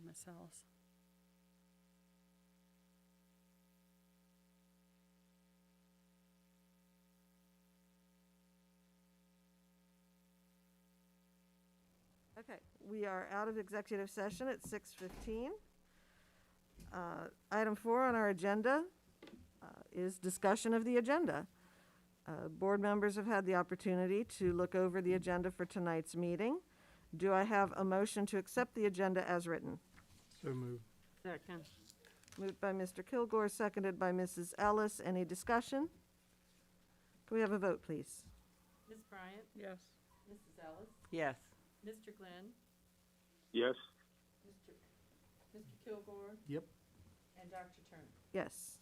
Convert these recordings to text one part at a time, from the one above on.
Miss Ellis. Okay, we are out of executive session at 6:15. Item 4 on our agenda is discussion of the agenda. Board members have had the opportunity to look over the agenda for tonight's meeting. Do I have a motion to accept the agenda as written? So moved. Second. Moved by Mr. Kilgore, seconded by Mrs. Ellis. Any discussion? Can we have a vote, please? Ms. Bryant? Yes. Mrs. Ellis? Yes. Mr. Glenn? Yes. Mr. Kilgore? Yep. And Dr. Turner? Yes.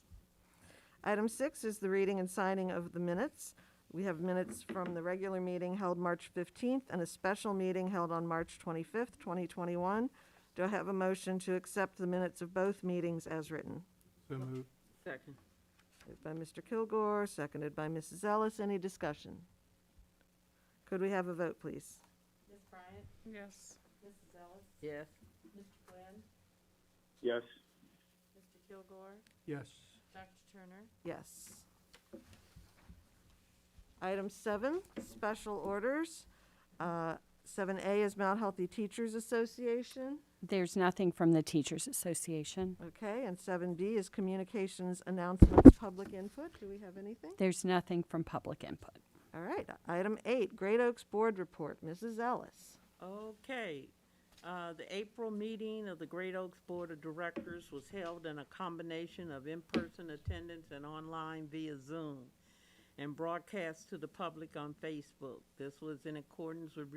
Item 6 is the reading and signing of the minutes. We have minutes from the regular meeting held March 15th and a special meeting held on March 25th, 2021. Do I have a motion to accept the minutes of both meetings as written? So moved. Second. Moved by Mr. Kilgore, seconded by Mrs. Ellis. Any discussion? Could we have a vote, please? Ms. Bryant? Yes. Mrs. Ellis? Yes. Mr. Glenn? Yes. Mr. Kilgore? Yes. Dr. Turner? Yes. Item 7, special orders. 7A is Mount Healthy Teachers Association. There's nothing from the Teachers Association. Okay, and 7B is communications, announcements, public input. Do we have anything? There's nothing from public input. All right, item 8, Great Oaks Board Report. Mrs. Ellis. Okay. The April meeting of the Great Oaks Board of Directors was held in a combination of in-person attendance and online via Zoom and broadcast to the public on Facebook. This was in accordance with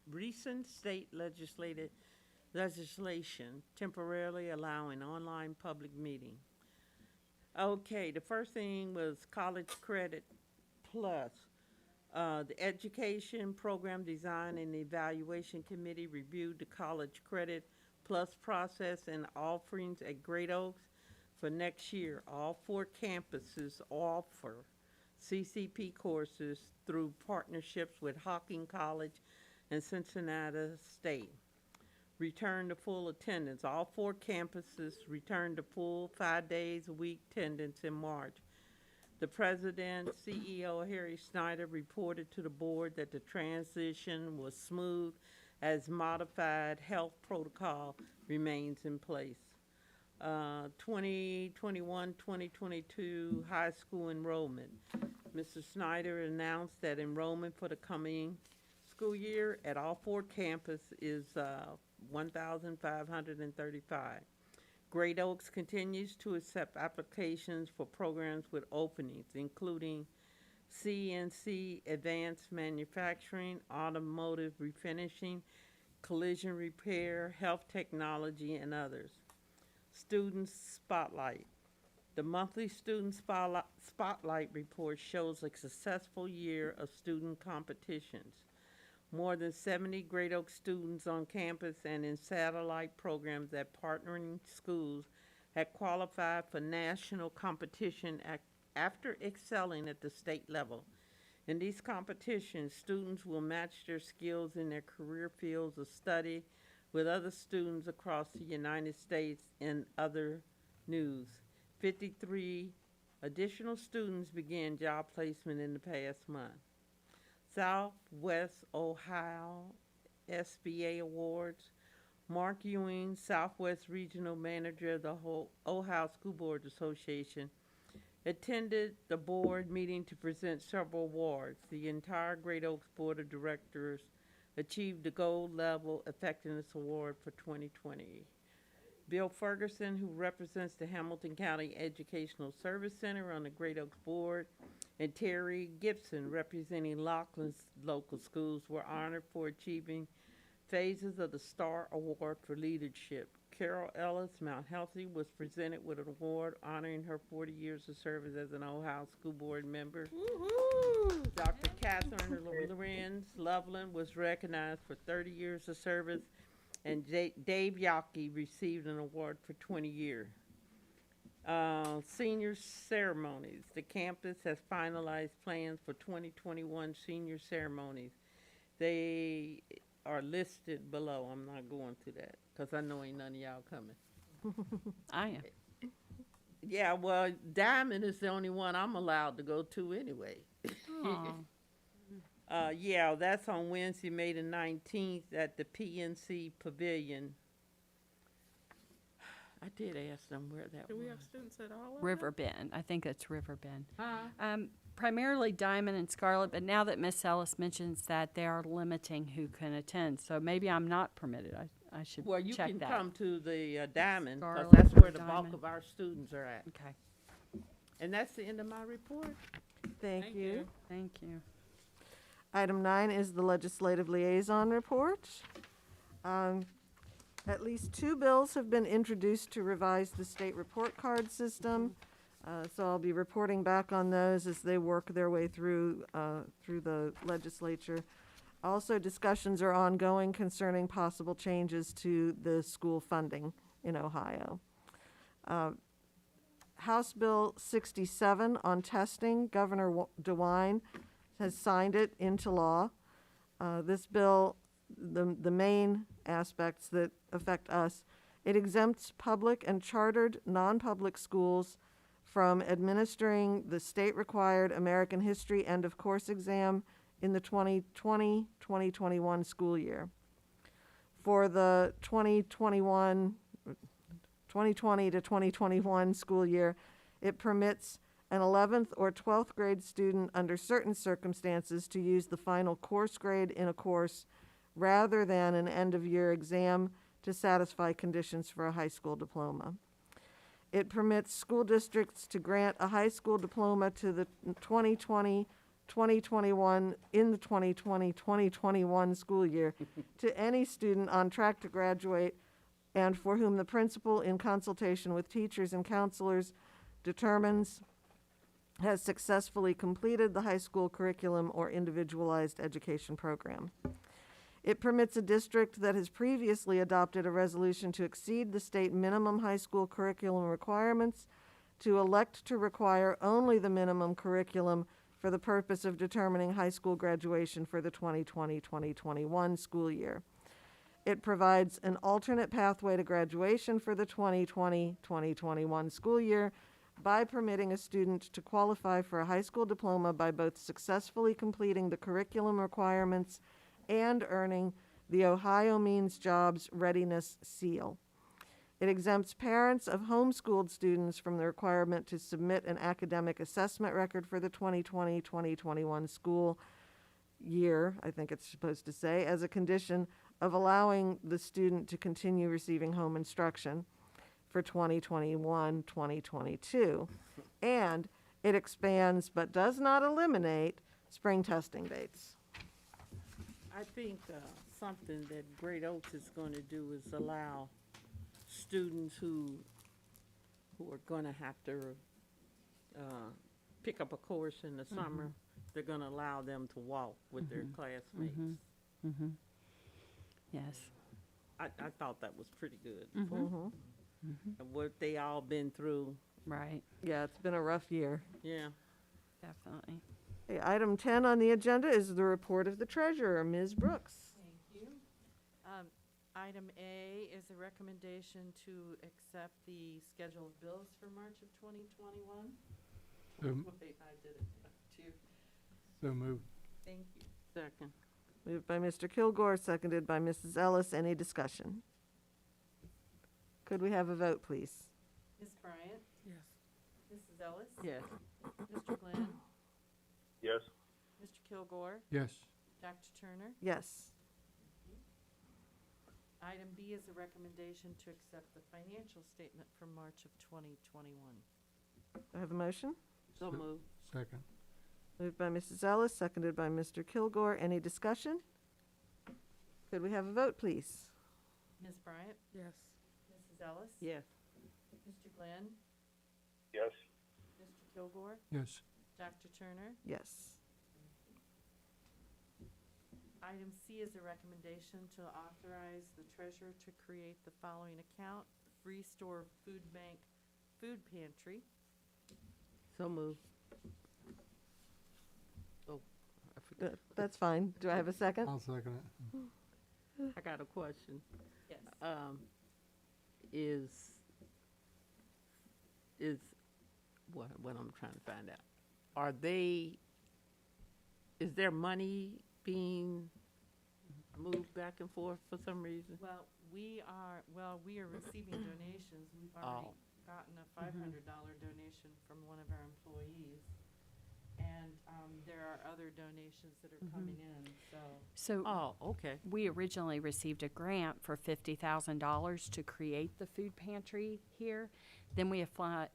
recent state legislation temporarily allowing online public meeting. Okay, the first thing was College Credit Plus. The Education Program Design and Evaluation Committee reviewed the College Credit Plus process and offerings at Great Oaks for next year. All 4 campuses offer CCP courses through partnerships with Hocking College and Cincinnati State. Return to full attendance. All 4 campuses returned to full 5 days a week attendance in March. The president, CEO Harry Snyder, reported to the board that the transition was smooth as modified health protocol remains in place. 2021-2022 high school enrollment. Mr. Snyder announced that enrollment for the coming school year at all 4 campuses is 1,535. Great Oaks continues to accept applications for programs with openings, including CNC Advanced Manufacturing, Automotive Refinishing, Collision Repair, Health Technology, and others. Student Spotlight. The monthly Student Spotlight report shows a successful year of student competitions. More than 70 Great Oaks students on campus and in satellite programs at partnering schools had qualified for national competition after excelling at the state level. In these competitions, students will match their skills in their career fields of study with other students across the United States and other news. 53 additional students began job placement in the past month. Southwest Ohio SBA Awards. Mark Ewing, Southwest Regional Manager of the Ohio School Board Association, attended the board meeting to present several awards. The entire Great Oaks Board of Directors achieved the Gold Level Effectiveness Award for 2020. Bill Ferguson, who represents the Hamilton County Educational Service Center on the Great Oaks Board, and Terry Gibson, representing Laughlin's local schools, were honored for achieving phases of the Star Award for Leadership. Carol Ellis, Mount Healthy, was presented with an award honoring her 40 years of service as an Ohio School Board member. Woo-hoo! Dr. Catherine Lorenz Loveland was recognized for 30 years of service, and Dave Yockey received an award for 20 years. Senior Ceremonies. The campus has finalized plans for 2021 Senior Ceremonies. They are listed below. I'm not going to that. 'cause I know ain't none of y'all coming. I am. Yeah, well, Diamond is the only one I'm allowed to go to anyway. Aw. Yeah, that's on Wednesday, May the 19th at the PNC Pavilion. I did ask them where that Do we was. have students at all? of River Bend. I think it's River Bend. Huh? Primarily Diamond and Scarlet, but now that Miss Ellis mentions that, they are limiting who can attend. So maybe I'm not permitted. I should Well, you check can that. come to the Diamond, 'cause Scarlet that's where or the bulk Diamond. of our students are at. Okay, And that's the end of my report. Thank you. thank you. Item 9 is the Legislative Liaison Report. At least 2 bills have been introduced to revise the state report card system. So I'll be reporting back on those as they work their way through the legislature. Also, discussions are ongoing concerning possible changes to the school funding in Ohio. House Bill 67 on testing, Governor DeWine has signed it into law. This bill, the main aspects that affect us, it exempts public and chartered non-public schools from administering the state-required American History end-of-course exam in the 2020 school year. For the 2020 to 2021 school year, it permits an 11th or 12th grade student under certain circumstances to use the final course grade in a course rather than an end-of-year exam to satisfy conditions for a high school diploma. It permits school districts to grant a high school diploma to the 2020-2021 in the 2020-2021 school year to any student on track to graduate and for whom the principal, in consultation with teachers and counselors, determines has successfully completed the high school curriculum or individualized education program. It permits a district that has previously adopted a resolution to exceed the state minimum high school curriculum requirements to elect to require only the minimum curriculum for the purpose of determining high school graduation for the 2020-2021 school year. It provides an alternate pathway to graduation for the 2020-2021 school year by permitting a student to qualify for a high school diploma by both successfully completing the curriculum requirements and earning the Ohio Means Jobs Readiness Seal. It exempts parents of homeschooled students from the requirement to submit an academic assessment record for the 2020-2021 school year, I think it's supposed to say, as a condition of allowing the student to continue receiving home instruction for 2021-2022. And it expands but does not eliminate spring testing dates. I think something that Great Oaks is going to do is allow students who are going to have to pick up a course in the summer, they're going to allow them to walk with their classmates. Yes. I thought that was pretty good. Mhm. And what they all been through, Right, Yeah, it's been a rough year. yeah. definitely. Okay, item 10 on the agenda is the report of the treasurer, Ms. Brooks. Thank you. Item A is a recommendation to accept the schedule of bills for March of 2021. Wait, I did it too. So moved. Thank you. Second. Moved by Mr. Kilgore, seconded by Mrs. Ellis. Any discussion? Could we have a vote, please? Ms. Bryant? Yes. Mrs. Ellis? Yes. Mr. Glenn? Yes. Mr. Kilgore? Yes. Dr. Turner? Yes. Item B is a recommendation to accept the financial statement for March of 2021. Do I have a motion? So moved. Second. Moved by Mrs. Ellis, seconded by Mr. Kilgore. Any discussion? Could we have a vote, please? Ms. Bryant? Yes. Mrs. Ellis? Yes. Mr. Glenn? Yes. Mr. Kilgore? Yes. Dr. Turner? Yes. Item C is a recommendation to authorize the treasurer to create the following account: Restore Food Bank Food Pantry. So moved. Oh, I forgot. That's fine. Do I have a second? I'll second it. I got a question. Yes. Is what I'm trying to find out. Are they, is there money being moved back and forth for some reason? Well, we are receiving donations. We've already gotten a $500 donation from one of our employees. And, there are other donations that are coming in, so. So Oh, okay. we originally received a grant for $50,000 to create the food pantry here. Then we applied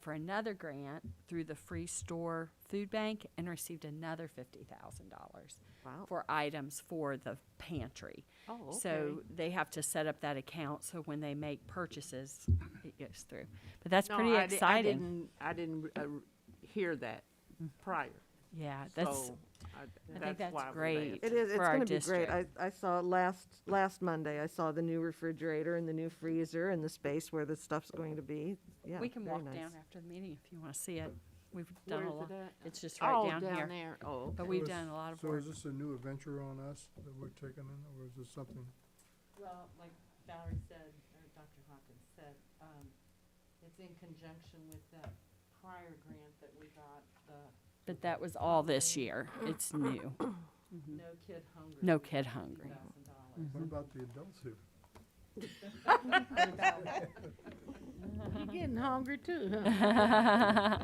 for another grant through the Free Store Food Bank and received another $50,000 Wow. for items for the pantry. Oh, okay. So they have to set up that account so when they make purchases, it goes through. But that's No, pretty exciting. I didn't hear that prior. Yeah, that's. So I think that's why I was great. It is, it's for our gonna be great. district. I saw last Monday, I saw the new refrigerator and the new freezer and the space where the stuff's going to be. Yeah, We can very walk nice. down after the meeting if you want to see it. We've done Where a is lot. it at? It's just right Oh, down here. there. Oh, But okay. we've done a lot of So work. is this a new adventure on us that we're taking in, or is this something? Well, like Valerie said, or Dr. Hawkins said, it's in conjunction with that prior grant that we got, the But that was all this year. It's new. No Kid Hungry. No we got Kid Hungry. $50,000. What about the adults here? You getting hungry too, huh?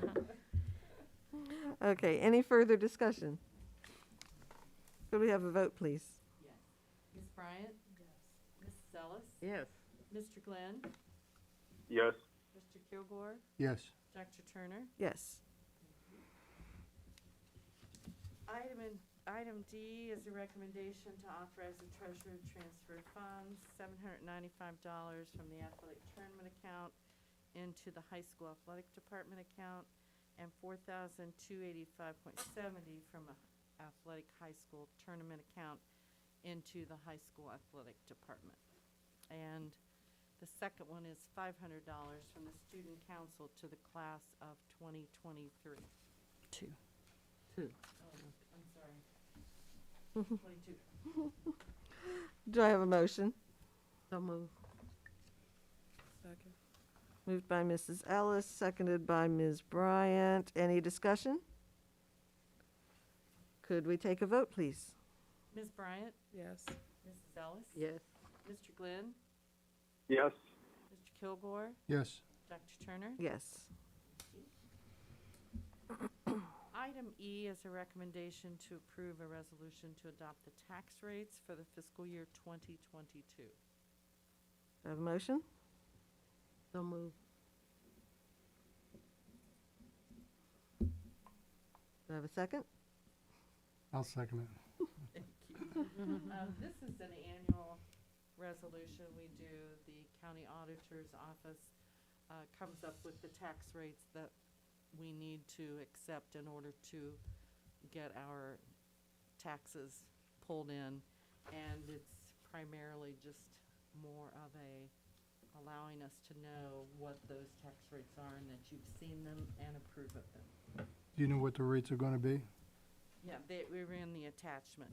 Okay, any further discussion? Could we have a vote, please? Yes. Ms. Bryant? Yes. Mrs. Ellis? Yes. Mr. Glenn? Yes. Mr. Kilgore? Yes. Dr. Turner? Yes. Item D is a recommendation to authorize the treasurer to transfer funds, $795 from the athletic tournament account into the high school athletic department account, and $4,285.70 from a athletic high school tournament account into the high school athletic department. And the second one is $500 from the student council to the class of 2023. Two. Two. Oh, I'm sorry. 22. Do I have a motion? So move. Moved by Mrs. Ellis, seconded by Ms. Bryant. Any discussion? Could we take a vote, please? Ms. Bryant? Yes. Mrs. Ellis? Yes. Mr. Glenn? Yes. Mr. Kilgore? Yes. Dr. Turner? Yes. Item E is a recommendation to approve a resolution to adopt the tax rates for the fiscal year 2022. Do I have a motion? So move. Do I have a second? I'll second it. Thank you. This is an annual resolution we do. The county auditor's office comes up with the tax rates that we need to accept in order to get our taxes pulled in. And it's primarily just more of allowing us to know what those tax rates are and that you've seen them and approve of them. Do you know what the rates are gonna be? Yeah, we were in the attachment.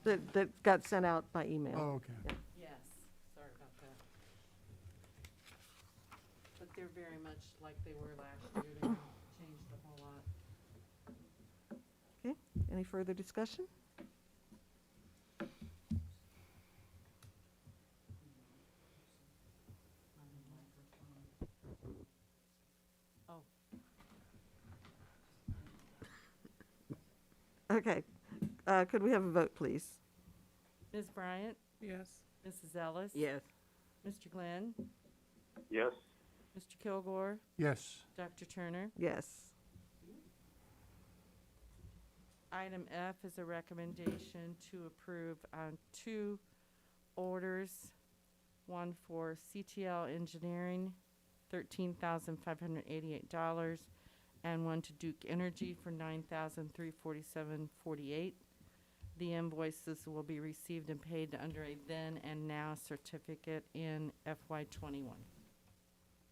That got sent out by email. Oh, okay. Yes, sorry about that. But they're very much like they were last year. They haven't changed a whole lot. Okay, any further discussion? Oh, Okay, could we have a vote, please? Ms. Bryant? Yes. Mrs. Ellis? Yes. Mr. Glenn? Yes. Mr. Kilgore? Yes. Dr. Turner? Yes. Item F is a recommendation to approve two orders. One for CTL Engineering, $13,588, and one to Duke Energy for $9,347.48. The invoices will be received and paid under a then and now certificate in FY21.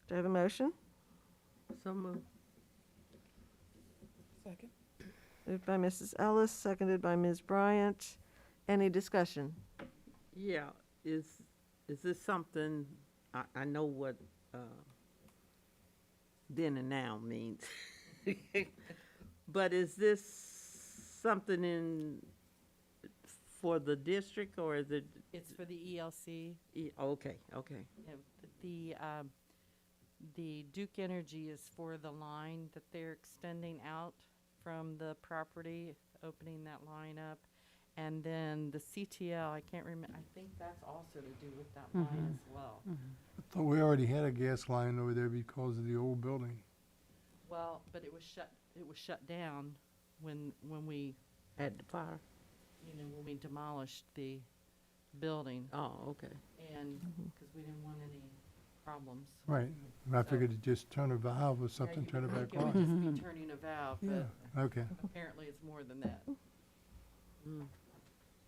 Do I have a motion? So move. Second. Moved by Mrs. Ellis, seconded by Ms. Bryant. Any discussion? Yeah. is this something, I know what, then and now means. But is this something for the district, or is it? It's for the ELC. Okay. Yeah, the Duke Energy is for the line that they're extending out from the property, opening that line up. And then the CTL, I can't remember, I think that's also to do with that line as well. I thought we already had a gas line over there because of the old building. Well, but it was shut down when we, At the fire? when we demolished the building. Oh, okay. And, because we didn't want any problems. Right. I figured to just turn a valve or something, Yeah, turn you it would back think it would on. just be turning a valve, Yeah, but okay. apparently it's more than that.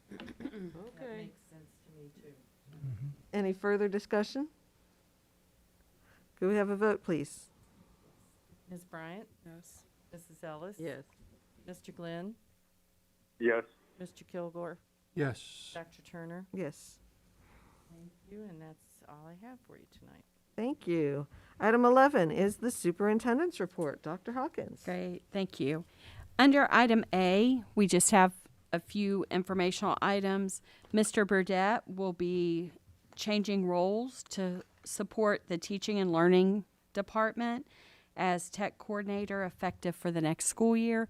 That Okay. makes sense to me too. Any further discussion? Could we have a vote, please? Ms. Bryant? Yes. Mrs. Ellis? Yes. Mr. Glenn? Yes. Mr. Kilgore? Yes. Dr. Turner? Yes. Thank you, and that's all I have for you tonight. Thank you. Item 11 is the superintendent's report. Dr. Hawkins. Great, thank you. Under item A, we just have a few informational items. Mr. Burdette will be changing roles to support the teaching and learning department as tech coordinator effective for the next school year.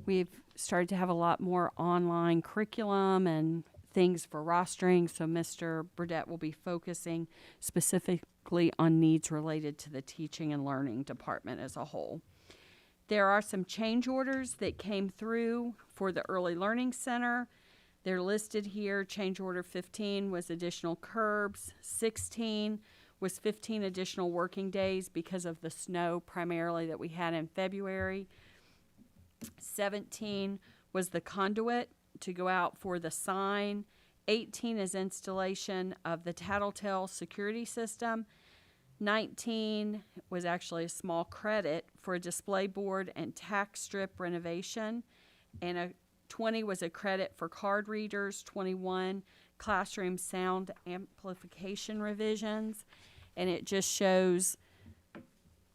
We've started to have a lot more online curriculum and things for rostering, so Mr. Burdette will be focusing specifically on needs related to the teaching and learning department as a whole. There are some change orders that came through for the Early Learning Center. They're listed here. Change order 15 was additional curbs. 16 was 15 additional working days because of the snow primarily that we had in February. 17 was the conduit to go out for the sign. 18 is installation of the Tattletale security system. 19 was actually a small credit for a display board and tack strip renovation. And 20 was a credit for card readers. 21, classroom sound amplification revisions. And it just shows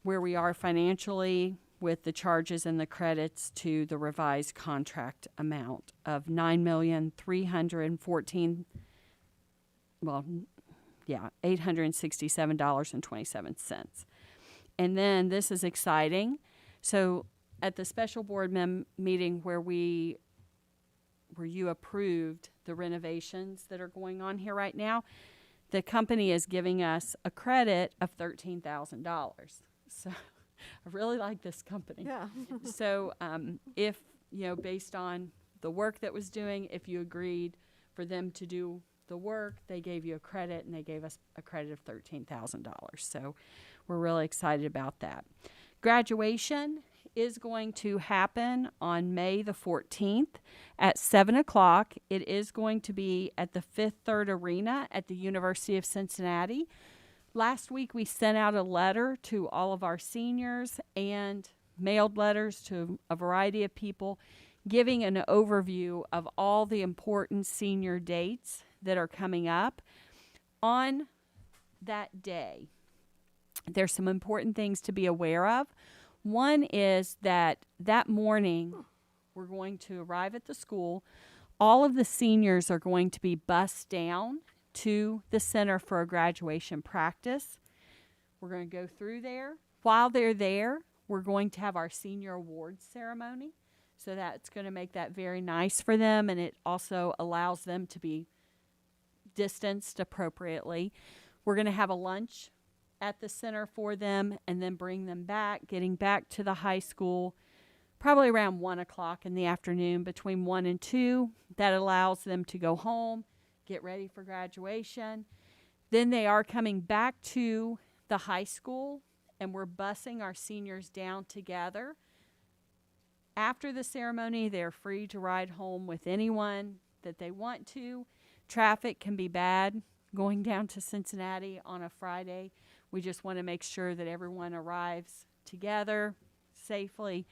where we are financially with the charges and the credits to the revised contract amount of $9,314,000. $867.27. And then this is exciting. So at the special board meeting where you approved the renovations that are going on here right now, the company is giving us a credit of $13,000. So I really like this company. Yeah. So if, based on the work that was doing, if you agreed for them to do the work, they gave you a credit, and they gave us a credit of $13,000. So we're really excited about that. Graduation is going to happen on May the 14th at 7 o'clock. It is going to be at the Fifth Third Arena at the University of Cincinnati. Last week we sent out a letter to all of our seniors and mailed letters to a variety of people giving an overview of all the important senior dates that are coming up. On that day, there's some important things to be aware of. One is that morning we're going to arrive at the school. All of the seniors are going to be bused down to the center for a graduation practice. We're going to go through there. While they're there, we're going to have our senior awards ceremony. So that's going to make that very nice for them, and it also allows them to be distanced appropriately. We're going to have a lunch at the center for them and then bring them back, getting back to the high school probably around 1 o'clock in the afternoon, between 1 and 2. That allows them to go home, get ready for graduation. Then they are coming back to the high school, and we're busing our seniors down together. After the ceremony, they're free to ride home with anyone that they want to. Traffic can be bad going down to Cincinnati on a Friday. We just want to make sure that everyone arrives together safely.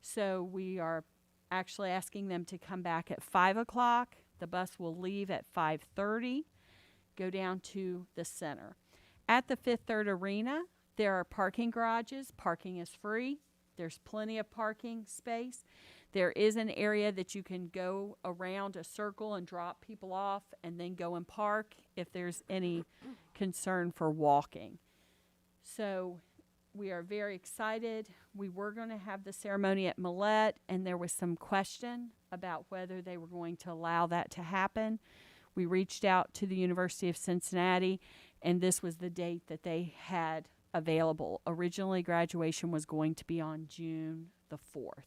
So we are actually asking them to come back at 5 o'clock. The bus will leave at 5:30, go down to the center. At the Fifth Third Arena, there are parking garages. Parking is free. There's plenty of parking space. There is an area that you can go around a circle and drop people off and then go and park if there's any concern for walking. So we are very excited. We were going to have the ceremony at Millette, and there was some question about whether they were going to allow that to happen. We reached out to the University of Cincinnati, and this was the date that they had available. Originally, graduation was going to be on June the 4th.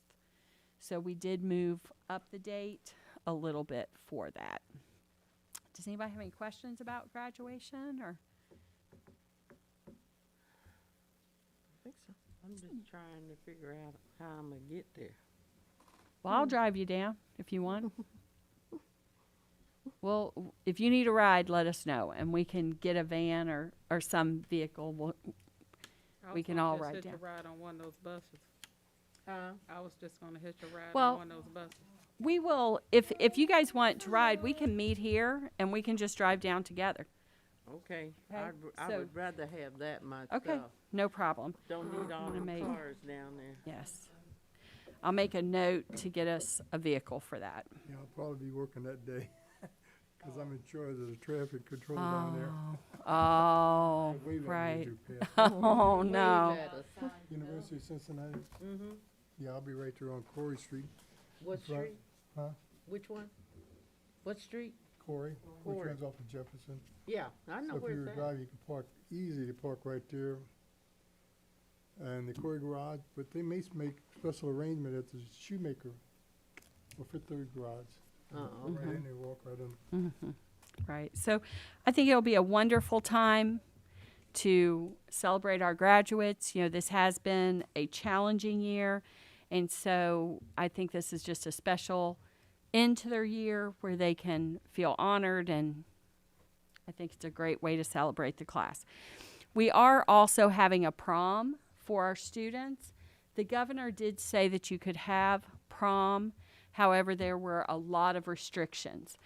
So we did move up the date a little bit for that. Does anybody have any questions about graduation or? I think so. I'm just trying to figure out how I'm gonna get there. Well, I'll drive you down if you want. Well, if you need a ride, let us know, and we can get a van or some vehicle. We can all ride down. I was gonna hitch a ride on one of those buses. I was just gonna hitch a ride Well, on one of those buses. We will, if you guys want to ride, we can meet here and we can just drive down together. Okay, Okay, I so- would rather have that myself. Okay, no problem. Don't need all Wanna the make- cars down there. Yes. I'll make a note to get us a vehicle for that. Yeah, I'll probably be working that day, because I'm in charge of the traffic control down there. Oh, Wave at me right. as you pass. Oh, no. Wave at us. University of Cincinnati, Mm-hmm. yeah, I'll be right there on Corey Street. What That's right. street? Huh? Which one? What street? Corey, which Corey. comes off of Jefferson. Yeah, I know So if where you it's were at. driving, you can park, easy to park right there. And the Corey garage, but they may make special arrangement at the shoemaker or Fifth Third garage. Oh, Right okay. in there, walk right in. Right. So I think it'll be a wonderful time to celebrate our graduates. You know, this has been a challenging year. And so I think this is just a special end to their year where they can feel honored. And I think it's a great way to celebrate the class. We are also having a prom for our students. The governor did say that you could have prom. However, there were a lot of restrictions.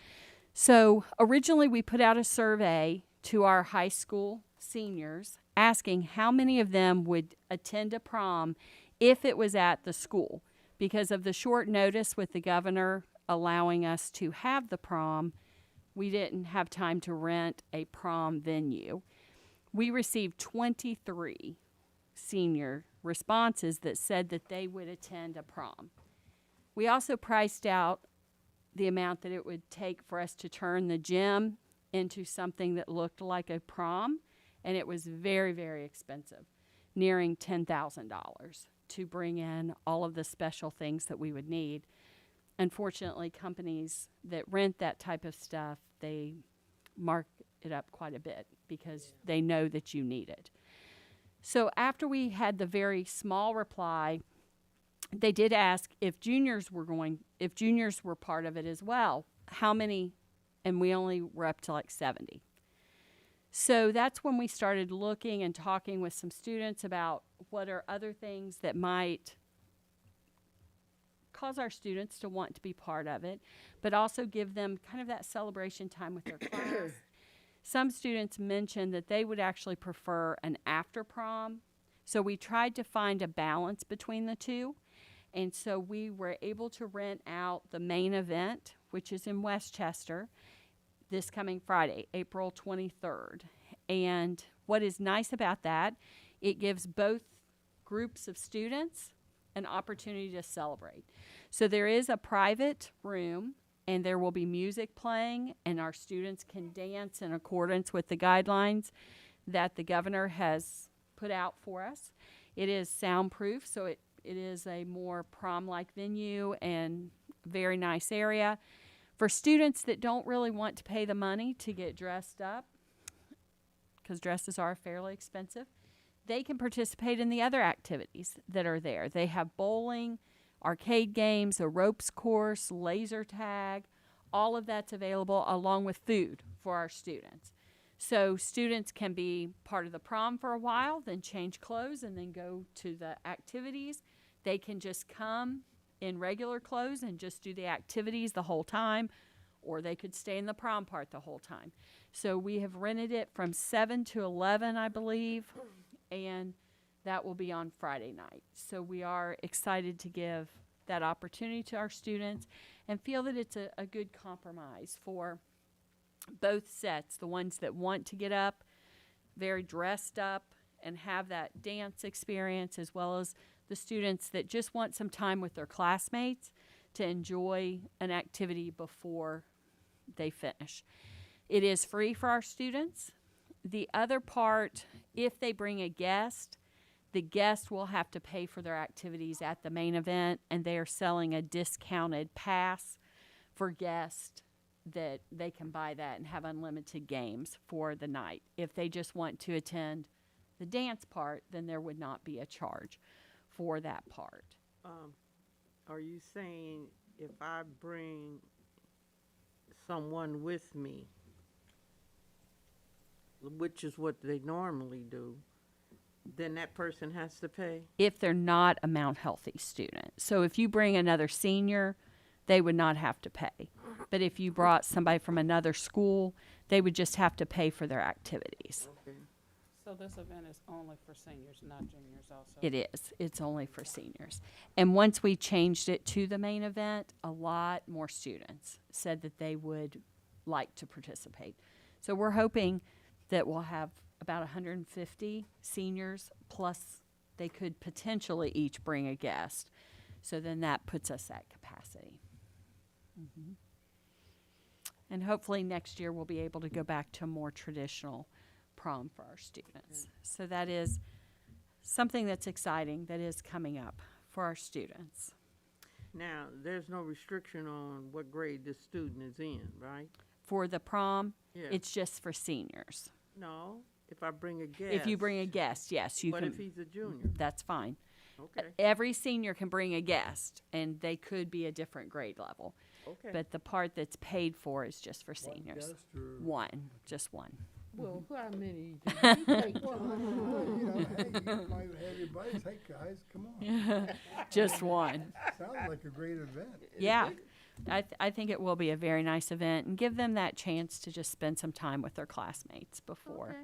So originally we put out a survey to our high school seniors asking how many of them would attend a prom if it was at the school. Because of the short notice with the governor allowing us to have the prom, we didn't have time to rent a prom venue. We received 23 senior responses that said that they would attend a prom. We also priced out the amount that it would take for us to turn the gym into something that looked like a prom, and it was very, very expensive, nearing $10,000 to bring in all of the special things that we would need. Unfortunately, companies that rent that type of stuff, they mark it up quite a bit because they know that you need it. So after we had the very small reply, they did ask if juniors were part of it as well. How many? And we only were up to like 70. So that's when we started looking and talking with some students about what are other things that might cause our students to want to be part of it, but also give them kind of that celebration time with their class. Some students mentioned that they would actually prefer an after prom. So we tried to find a balance between the two. And so we were able to rent out the main event, which is in Westchester, this coming Friday, April 23rd. And what is nice about that, it gives both groups of students an opportunity to celebrate. So there is a private room, and there will be music playing, and our students can dance in accordance with the guidelines that the governor has put out for us. It is soundproof, so it is a more prom-like venue and very nice area. For students that don't really want to pay the money to get dressed up, because dresses are fairly expensive, they can participate in the other activities that are there. They have bowling, arcade games, a ropes course, laser tag. All of that's available along with food for our students. So students can be part of the prom for a while, then change clothes, and then go to the activities. They can just come in regular clothes and just do the activities the whole time, or they could stay in the prom part the whole time. So we have rented it from 7 to 11, I believe, and that will be on Friday night. So we are excited to give that opportunity to our students and feel that it's a good compromise for both sets, the ones that want to get up very dressed up and have that dance experience, as well as the students that just want some time with their classmates to enjoy an activity before they finish. It is free for our students. The other part, if they bring a guest, the guest will have to pay for their activities at the main event, and they are selling a discounted pass for guests that they can buy that and have unlimited games for the night. If they just want to attend the dance part, then there would not be a charge for that part. Are you saying if I bring someone with me, which is what they normally do, then that person has to pay? If they're not a Mount Healthy student. So if you bring another senior, they would not have to pay. But if you brought somebody from another school, they would just have to pay for their activities. Okay. So this event is only for seniors, not juniors also? It is. It's only for seniors. And once we changed it to the main event, a lot more students said that they would like to participate. So we're hoping that we'll have about 150 seniors, plus they could potentially each bring a guest. So then that puts us at capacity. Mm-hmm. And hopefully next year we'll be able to go back to a more traditional prom for our students. Okay. So that is something that's exciting that is coming up for our students. Now, there's no restriction on what grade the student is in, right? For the prom, Yeah. it's just for seniors. No, if I bring a guest. If you bring a guest, yes, you What can. if he's a junior? That's fine. Okay, Every senior can bring a guest, and they could be a different grade level. okay. But the part that's paid for is just for seniors. Guest or- One, just one. Well, how many do you take? Well, you know, hey, you might have your buddies, hey, guys, come on. Just one. Sounds like a great event. Yeah. I think it will be a very nice event and give them that chance to just spend some time with their classmates before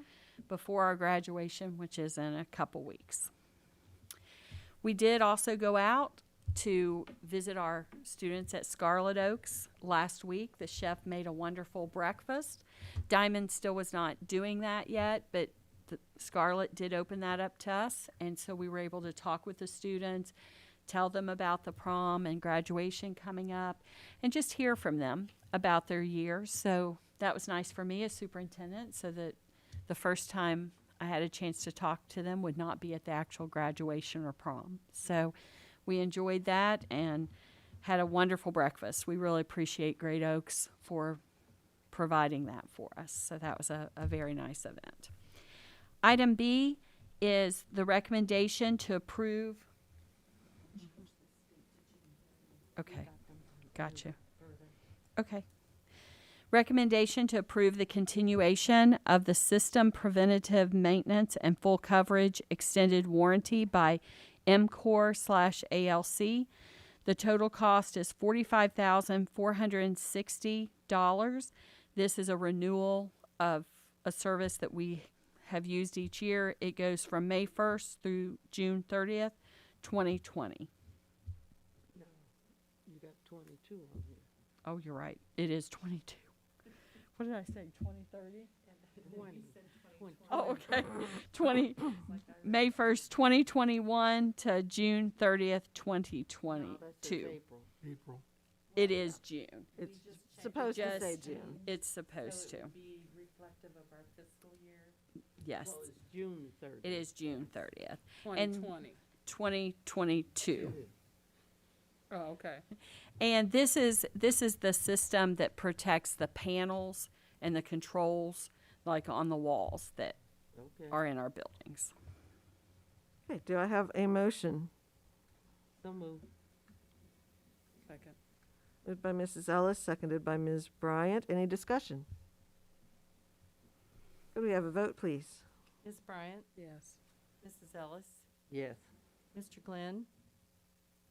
our graduation, which is in a couple weeks. We did also go out to visit our students at Scarlet Oaks last week. The chef made a wonderful breakfast. Diamond still was not doing that yet, but Scarlet did open that up to us, and so we were able to talk with the students, tell them about the prom and graduation coming up, and just hear from them about their year. So that was nice for me as superintendent, so that the first time I had a chance to talk to them would not be at the actual graduation or prom. So we enjoyed that and had a wonderful breakfast. We really appreciate Great Oaks for providing that for us. So that was a very nice event. Item B is the recommendation to approve. Okay, gotcha. Okay. Recommendation to approve the continuation of the system preventative maintenance and full coverage extended warranty by MCOR/ALC. The total cost is $45,460. This is a renewal of a service that we have used each year. It goes from May 1st through June 30th, 2020. No, you got 22 on here. Oh, you're right. It is 22. What did I say, 2030? 20. Oh, okay. 20, May 1st, 2021 to June 30th, No, that says 2022. April. April. It is June. It's supposed to say Just- June. It's supposed So it to. would be reflective of our fiscal year. Yes, Well, it's June 30th. it is June 30th, 2020. 2022. Oh, okay. And this is the system that protects the panels and the controls, like on the walls that Okay. are in our buildings. Okay, do I have a motion? So moved. Second. Moved by Mrs. Ellis, seconded by Ms. Bryant. Any discussion? Could we have a vote, please? Ms. Bryant, Yes. Mrs. Ellis, Yes. Mr. Glenn,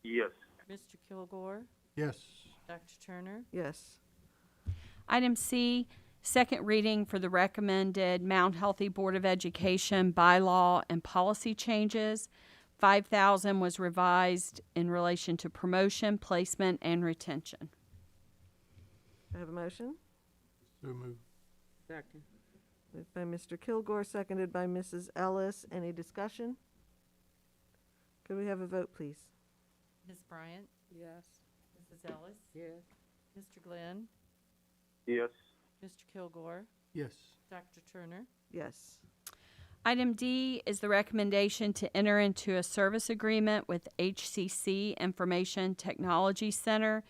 Yes. Mr. Kilgore, Yes. Dr. Turner. Yes. Item C, second reading for the recommended Mount Healthy Board of Education bylaw and policy changes. 5,000 was revised in relation to promotion, placement, and retention. Do I have a motion? So moved. Second. Moved by Mr. Kilgore, seconded by Mrs. Ellis. Any discussion? Could we have a vote, please? Ms. Bryant? Yes. Mrs. Ellis? Yes. Mr. Glenn? Yes. Mr. Kilgore? Yes. Dr. Turner? Yes. Item D is the recommendation to enter into a service agreement with HCC Information Technology Center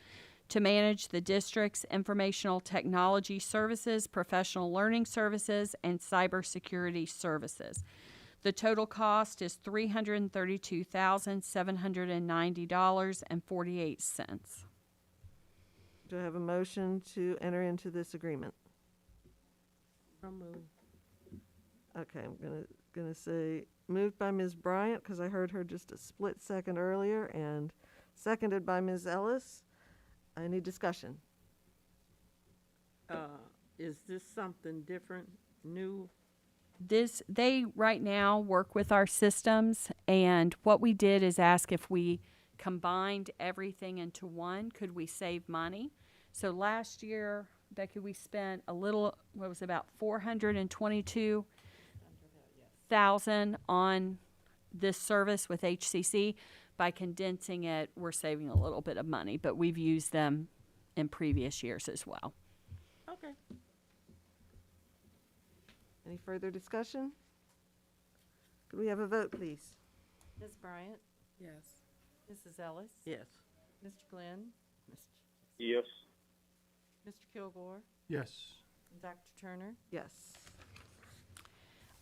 to manage the district's informational technology services, professional learning services, and cybersecurity services. The total cost is $332,790.48. Do I have a motion to enter into this agreement? So moved. Okay, I'm gonna say moved by Ms. Bryant, because I heard her just a split second earlier, and seconded by Ms. Ellis. Any discussion? Is this something different, new? They right now work with our systems, and what we did is ask if we combined everything into one, could we save money? So last year, Becky, we spent about 422,000 on this service with HCC. By condensing it, we're saving a little bit of money, but we've used them in previous years as well. Okay. Any further discussion? Could we have a vote, please? Ms. Bryant? Yes. Mrs. Ellis? Yes. Mr. Glenn? Yes. Mr. Kilgore? Yes. And Dr. Turner? Yes.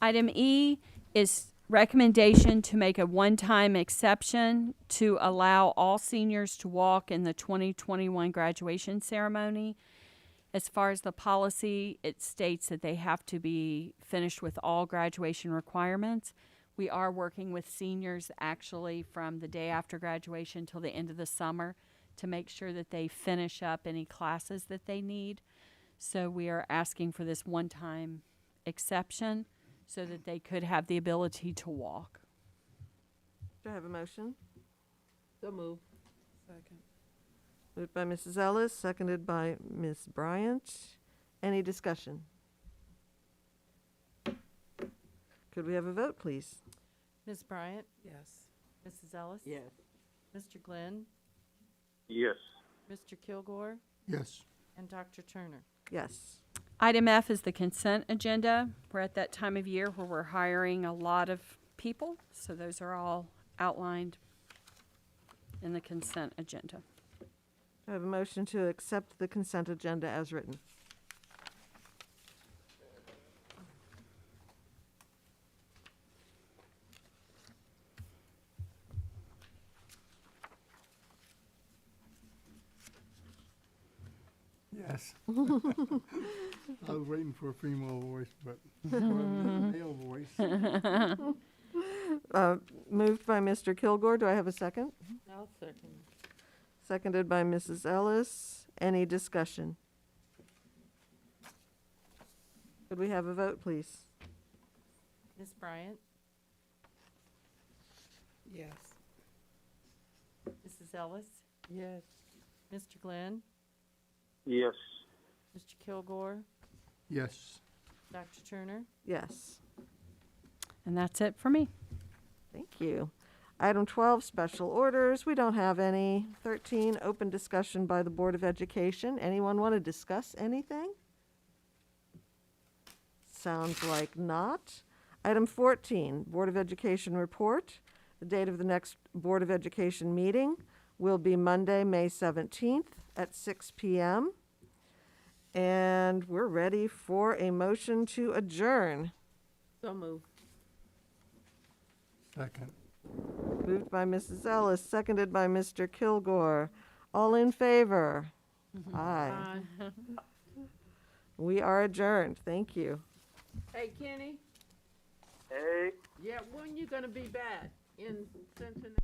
Item E is recommendation to make a one-time exception to allow all seniors to walk in the 2021 graduation ceremony. As far as the policy, it states that they have to be finished with all graduation requirements. We are working with seniors actually from the day after graduation till the end of the summer to make sure that they finish up any classes that they need. So we are asking for this one-time exception so that they could have the ability to walk. Do I have a motion? So moved. Second. Moved by Mrs. Ellis, seconded by Ms. Bryant. Any discussion? Could we have a vote, please? Ms. Bryant? Yes. Mrs. Ellis? Yes. Mr. Glenn? Yes. Mr. Kilgore? Yes. And Dr. Turner? Yes. Item F is the consent agenda. We're at that time of year where we're hiring a lot of people, so those are all outlined in the consent agenda. I have a motion to accept the consent agenda as written. Yes. I was waiting for a female voice, but a male voice. Moved by Mr. Kilgore. Do I have a second? I'll second. Seconded by Mrs. Ellis. Any discussion? Could we have a vote, please? Ms. Bryant? Yes. Mrs. Ellis? Yes. Mr. Glenn? Yes. Mr. Kilgore? Yes. Dr. Turner? Yes. And that's it for me. Thank you. Item 12, special orders. We don't have any. 13, open discussion by the Board of Education. Anyone want to discuss anything? Sounds like not. Item 14, Board of Education report. The date of the next Board of Education meeting will be Monday, May 17th at 6 p.m. And we're ready for a motion to adjourn. So moved. Second. Moved by Mrs. Ellis, seconded by Mr. Kilgore. All in favor? Aye. We are adjourned. Thank you. Hey, Kenny? Hey. Yeah, when you gonna be back in Cincinnati?